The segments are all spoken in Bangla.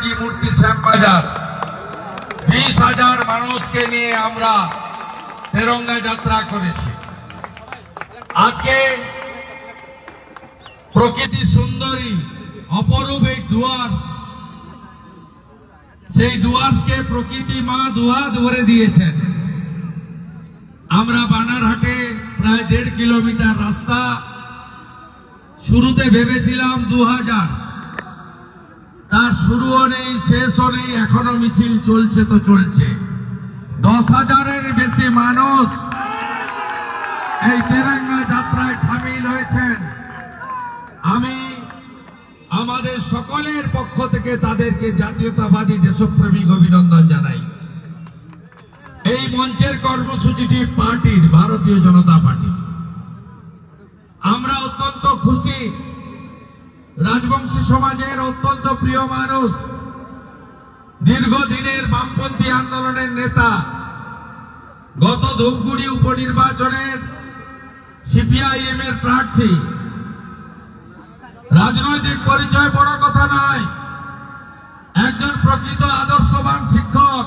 নেতাজি মূর্তি শ্যামবাজার 20,000 মানুষকে নিয়ে আমরা তেরঙ্গা যাত্রা করেছি। আজকে প্রকৃতি সুন্দরী অপরূপ এই ডুয়ার্স, সেই ডুয়ার্সকে প্রকৃতি মা দুহাত ভরে দিয়েছেন। আমরা বানারহাটে প্রায় 1.5 কিলোমিটার রাস্তা শুরুতে ভেবেছিলাম 2000, তার শুরুও নেই শেষও নেই, এখনো মিছিল চলছে তো চলছে। 10,000-এর বেশি মানুষ এই তেরঙ্গা যাত্রায় সামিল হয়েছেন। আমি আমাদের সকলের পক্ষ থেকে তাদেরকে জাতীয়তাবাদী দেশপ্রেমিক অভিনন্দন জানাই। এই মঞ্চের কর্মসূচিটি পার্টির, ভারতীয় জনতা পার্টি। আমরা অত্যন্ত খুশি, রাজবংশী সমাজের অত্যন্ত প্রিয় মানুষ, দীর্ঘদিনের বামপন্থী আন্দোলনের নেতা, গত ধূপগুড়ি উপনির্বাচনের সিপিআইএম এর প্রার্থী। রাজনৈতিক পরিচয় বড় কথা নয়, একজন প্রকৃত আদর্শবান শিক্ষক,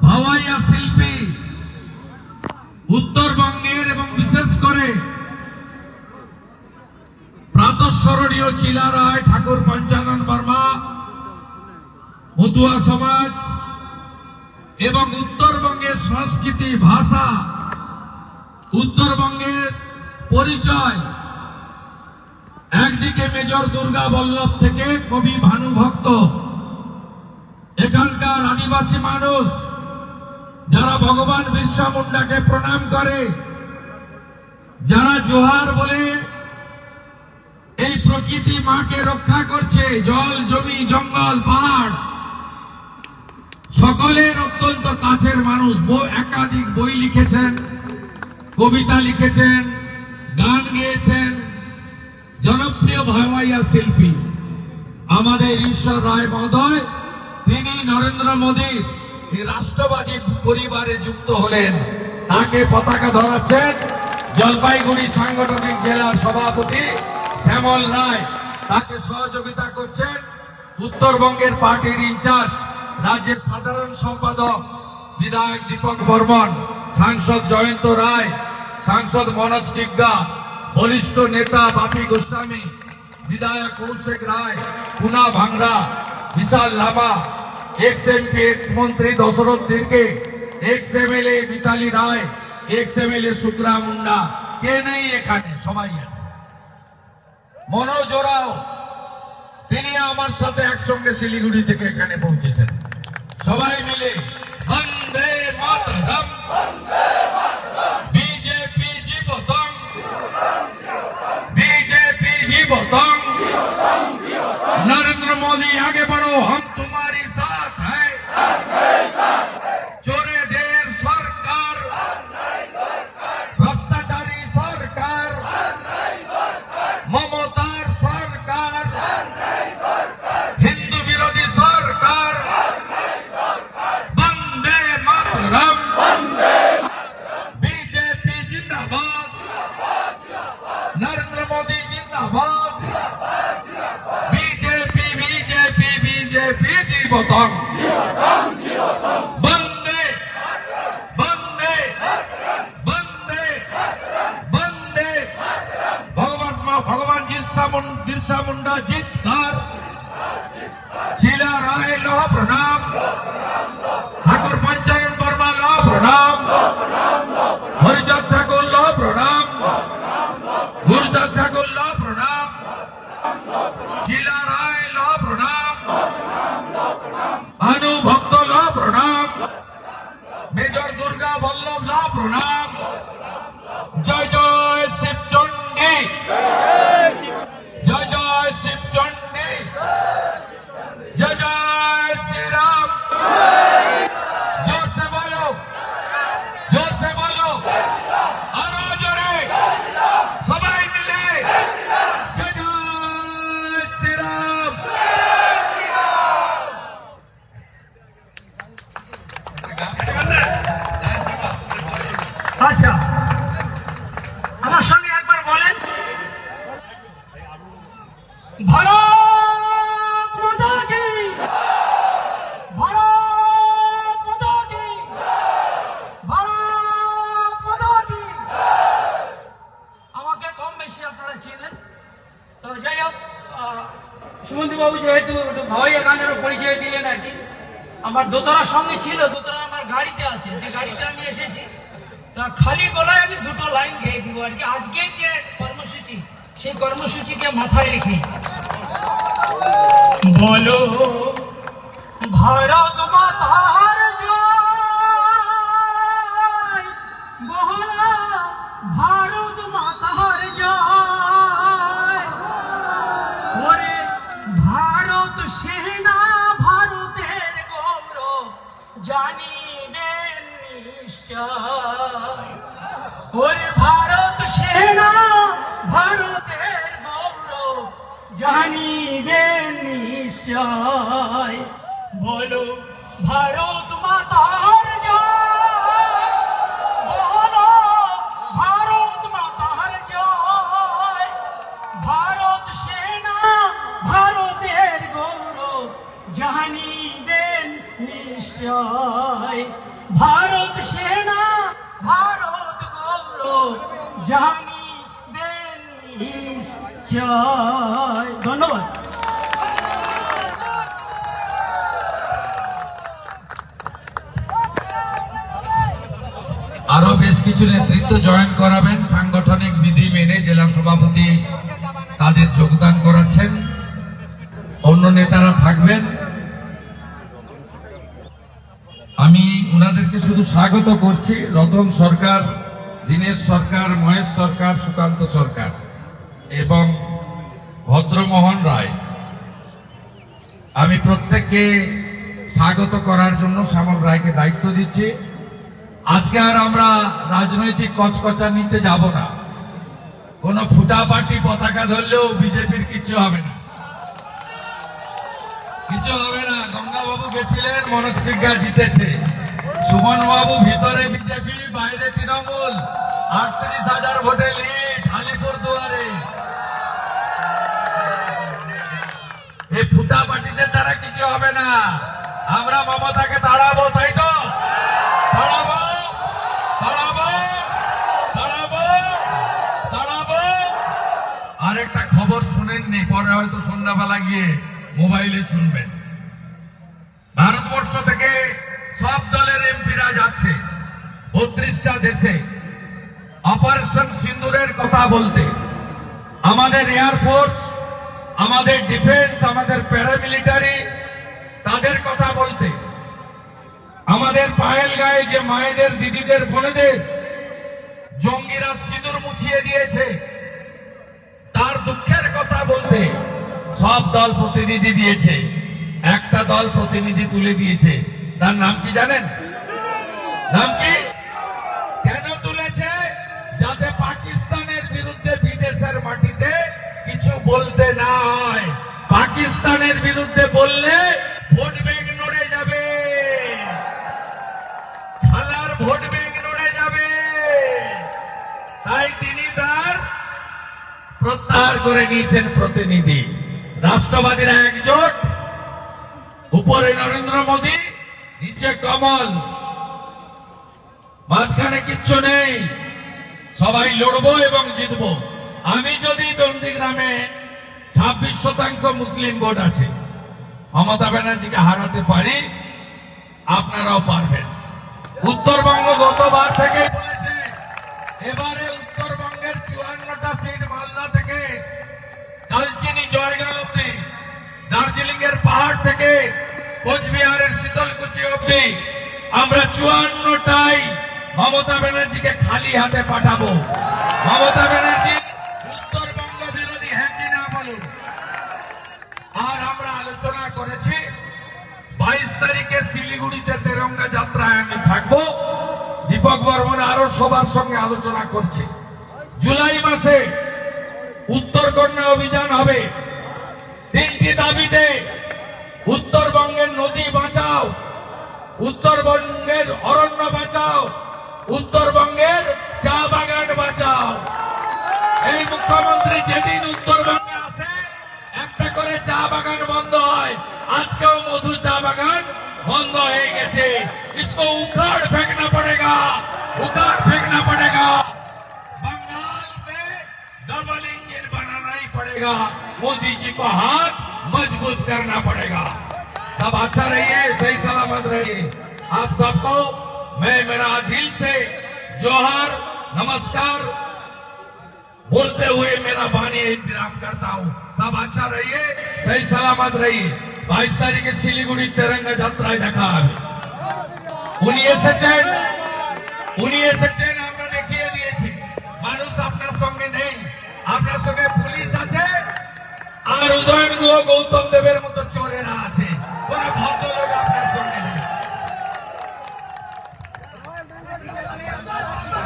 ভাওয়াইয়া শিল্পী, উত্তরবঙ্গের এবং বিশেষ করে প্রাতঃস্মরণীয় চিলা রায়, ঠাকুর পঞ্চানন বর্মা, মতুয়া সমাজ এবং উত্তরবঙ্গের সংস্কৃতি, ভাষা, উত্তরবঙ্গের পরিচয়। একদিকে মেজর দুর্গা বল্লভ থেকে কবি ভানুভক্ত, এখানকার আদিবাসী মানুষ যারা ভগবান বিরসা মুন্ডাকে প্রণাম করে, যারা জোহার বলে এই প্রকৃতি মাকে রক্ষা করছে, জল, জমি, জঙ্গল, পাহাড়, সকলের অত্যন্ত কাছের মানুষ। একাধিক বই লিখেছেন, কবিতা লিখেছেন, গান গেয়েছেন। জনপ্রিয় ভাওয়াইয়া শিল্পী আমাদের ঈশ্বর রায় মহোদয়, তিনি নরেন্দ্র মোদীর এই রাষ্ট্রবাদী পরিবারে যুক্ত হলেন। তাকে পতাকা ধরাচ্ছেন জলপাইগুড়ি সাংগঠনিক জেলার সভাপতি শ্যামল রায়, তাকে সহযোগিতা করছেন উত্তরবঙ্গের পার্টির ইনচার্জ, রাজ্যের সাধারণ সম্পাদক বিধায়ক দীপক বর্মন, সাংসদ জয়ন্ত রায়, সাংসদ মনোজ টিগ্গা, বরিষ্ঠ নেতা বাপি গোস্বামী, বিধায়ক কৌশিক রায়, পুনা ভাংরা, বিশাল লামা, এক্স এমপি, এক্স মন্ত্রী দশরথ তির্কে, এক্স এমএলএ মিতালি রায়, এক্স এমএলএ শুক্রা মুন্ডা। কে নেই এখানে? সবাই আছে। মনোজ ওরাও, তিনি আমার সাথে একসঙ্গে শিলিগুড়ি থেকে এখানে পৌঁছেছেন। সবাই মিলে বন্দে মাতরম, বিজেপি জীবতং, বিজেপি জীবতং, नरेंद्र मोदी आगे बढ़ो, हम तुम्हारी साथ हैं। चोरे देर सरकार, भ्रष्टाचारी सरकार, ममतार सरकार, हिंदू विरोधी सरकार, वंदे मातरम, बीजेपी जिंदाबाद, नरेंद्र मोदी जिंदाबाद, बीजेपी जीवतम, वंदे वंदे वंदे वंदे। भगवान बिरसा मुंडा जीतकर, चिला राय लो प्रणाम, ठाकुर पंचानन वर्मा लो प्रणाम, हरिचंद ठाकुर लो प्रणाम, गुरुचंद ठाकुर लो प्रणाम, चिला राय लो प्रणाम, भानु भक्त लो प्रणाम, मेजर दुर्गा बल्लभ लो प्रणाम। जय जय शिव चंडी, जय जय शिव चंडी, जय जय श्री राम। মুখ্যমন্ত্রী বাবু যেহেতু একটু ভাওয়াইয়া গানেরও পরিচয় দিলেন আর কি, আমার দোতরার সঙ্গে ছিল, দোতরা আমার গাড়িতে আছে, যে গাড়িতে আমি এসেছি, তা খালি গলায় আমি দুটো লাইন গেয়ে দিব আর কি। আজকে যে কর্মসূচি, সেই কর্মসূচিকে মাথায় রেখে বলো ভারত মাতার জয়, বলো ভারত মাতার জয়। ওরে ভারত সেনা ভারতের গৌরব জানিবেন নিশ্চয়। ওরে ভারত সেনা ভারতের গৌরব জানিবেন নিশ্চয়। বলো ভারত মাতার জয়, বলো ভারত মাতার জয়। ভারত সেনা ভারতের গৌরব জানিবেন নিশ্চয়। ভারত সেনা ভারত গৌরব জানিবেন নিশ্চয়। ধন্যবাদ। আরো বেশ কিছু নেতৃত্ব জয়েন করাবেন, সাংগঠনিক বিধি মেনে জেলা সভাপতি তাদের যোগদান করাচ্ছেন, অন্য নেতারা থাকবেন। আমি উনাদেরকে শুধু স্বাগত করছি, রতন সরকার, দীনেশ সরকার, মহেশ সরকার, সুকান্ত সরকার এবং ভদ্রমোহন রায়। আমি প্রত্যেককে স্বাগত করার জন্য শ্যামল রায়কে দায়িত্ব দিচ্ছি। আজকে আর আমরা রাজনৈতিক কচকচা নিতে যাব না, কোন ফুটাপাটি পতাকা ধরলেও বিজেপির কিছু হবে না, কিছু হবে না। গঙ্গাবাবু গেছিলেন, মনোজ টিগ্গা জিতেছে। সুমন বাবু ভিতরে বিজেপি, বাইরে তৃণমূল, 38,000 ভোটে লিড আলিপুর দুয়ারে। এই ফুটাপাটিতে তারা কিছু হবে না, আমরা মমতাকে তাড়াবো, তাই তো? তাড়াবো, তাড়াবো, তাড়াবো, তাড়াবো। আরেকটা খবর শুনেননি, পরে হয়তো সন্ধ্যাবেলা গিয়ে মোবাইলে শুনবেন। ভারতবর্ষ থেকে সব দলের এমপিরা যাচ্ছে 32টা দেশে অপারেশন সিন্দুরের কথা বলতে। আমাদের এয়ারফোর্স, আমাদের ডিফেন্স, আমাদের প্যারামিলিটারি তাদের কথা বলতে, আমাদের পায়েল গায়ে যে মায়েদের, দিদিদের, বোনেদের জঙ্গিরা সিঁদুর মুছিয়ে দিয়েছে তার দুঃখের কথা বলতে সব দল প্রতিনিধি দিয়েছে। একটা দল প্রতিনিধি তুলে দিয়েছে, তার নাম কি জানেন? নাম কি? কেন তুলেছে? যাতে পাকিস্তানের বিরুদ্ধে বিদেশের মাটিতে কিছু বলতে না হয়। পাকিস্তানের বিরুদ্ধে বললে ভোট ব্যাংক নড়ে যাবে, খেলার ভোট ব্যাংক নড়ে যাবে। তাই তিনি তার প্রত্যাহার করে নিয়েছেন প্রতিনিধি। রাষ্ট্রবাদীরা একজোট, উপরে নরেন্দ্র মোদী, নিচে কমল, মাঝখানে কিচ্ছু নেই। সবাই লড়বো এবং জিতবো। আমি যদি নন্দীগ্রামে 26% মুসলিম ভোট আছে, মমতা ব্যানার্জিকে হারাতে পারি, আপনারাও পারবেন। উত্তরবঙ্গ গতবার থেকে বলেছে, এবারে উত্তরবঙ্গের 54টা সিট মালদা থেকে কালচিনি জয়গাঁও অব্দি, দার্জিলিং এর পাহাড় থেকে কোচবিহারের শীতলকুচি অব্দি আমরা 54টাই মমতা ব্যানার্জিকে খালি হাতে পাঠাবো। মমতা ব্যানার্জি উত্তরবঙ্গ বিরোধী, হ্যাঁ কি না বলুন? আর আমরা আলোচনা করেছি 22 তারিখে শিলিগুড়িতে তেরঙ্গা যাত্রায় আমি থাকবো। দীপক বর্মন আরো সবার সঙ্গে আলোচনা করছে। জুলাই মাসে উত্তরকন্যা অভিযান হবে। 3টি দাবিতে, উত্তরবঙ্গের নদী বাঁচাও, উত্তরবঙ্গের অরণ্য বাঁচাও, উত্তরবঙ্গের চা বাগান বাঁচাও। এই মুখ্যমন্ত্রী যেদিন উত্তরবঙ্গে আসে একটা করে চা বাগান বন্ধ হয়। আজকেও মধু চা বাগান বন্ধ হয়ে গেছে। इसको उखाड़ फेंकना पड़ेगा, उखाड़ फेंकना पड़ेगा। बंगाल में डबल इंजन बनाना ही पड़ेगा। मोदी जी को हाथ मजबूत करना पड़ेगा। सब अच्छा रहिए, सही सलामत रहिए। आप सबको मैं मेरा दिल से जोहर नमस्कार बोलते हुए मेरा वाणी विराम करता हूँ। सब अच्छा रहिए, सही सलामत रहिए। 22 তারিখে শিলিগুড়ি তেরঙ্গা যাত্রায় দেখা হবে। উনি এসেছেন, আমরা দেখিয়ে দিয়েছি। মানুষ আপনার সঙ্গে নেই, আপনার সঙ্গে পুলিশ আছে আর উদয়ন গুহ গৌতম দেবের মতো চোরেরা আছে। কোন ভদ্রলোক আপনার সঙ্গে নেই।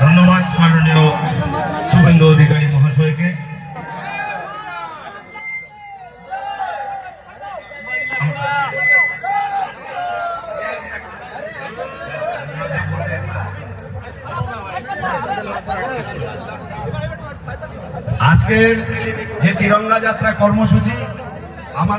ধন্যবাদ মাননীয় শুভেন্দু অধিকারী মহাশয়কে। আজকের যে তিরঙ্গা যাত্রা কর্মসূচি আমার